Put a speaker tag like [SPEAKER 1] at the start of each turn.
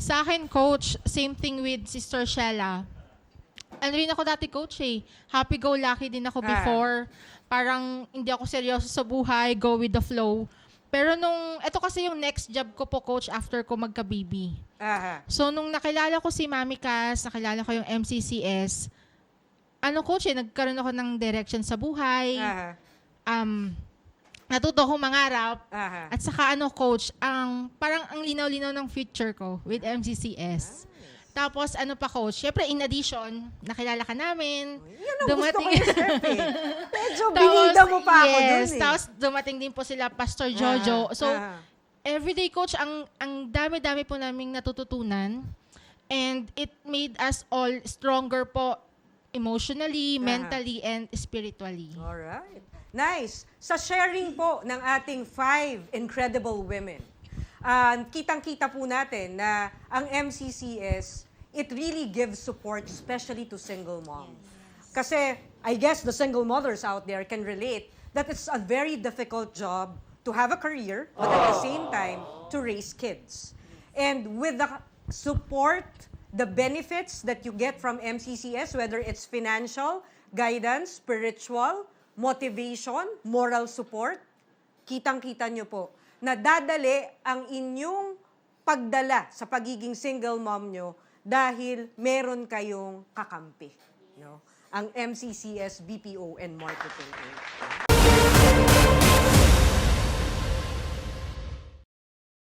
[SPEAKER 1] Sa akin, coach, same thing with Sister Shella. Ano rin ako dati, coach eh. Happy-go-lucky din ako before. Parang hindi ako seryoso sa buhay, go with the flow. Pero ito kasi yung next job ko po, coach, after ko magka-baby. So, nung nakilala ko si Mami Cass, nakilala ko yung MCCS, coach eh, nagkaroon ako ng direction sa buhay. Natuto akong mangarap. At saka coach, parang ang linaw-linaw ng future ko with MCCS. Tapos pa coach, syempre in addition, nakilala ka namin.
[SPEAKER 2] Yan ang gusto ko yung step eh. Medyo binida mo pa ako dun eh.
[SPEAKER 1] Tapos dumating din po sila Pastor Jojo. So, everyday coach, ang dami-dami po naming natututunan. And it made us all stronger po emotionally, mentally, and spiritually.
[SPEAKER 2] Alright. Nice. Sa sharing po ng ating 5 incredible women, kitang-kita po natin na ang MCCS, it really gives support, especially to single moms. Kasi I guess the single mothers out there can relate that it's a very difficult job to have a career, but at the same time, to raise kids. And with the support, the benefits that you get from MCCS, whether it's financial, guidance, spiritual, motivation, moral support, kitang-kita nyo po na dadali ang inyong pagdala sa pagiging single mom nyo dahil meron kayong kakampi. No? Ang MCCS, BPO, and Marketing Inc.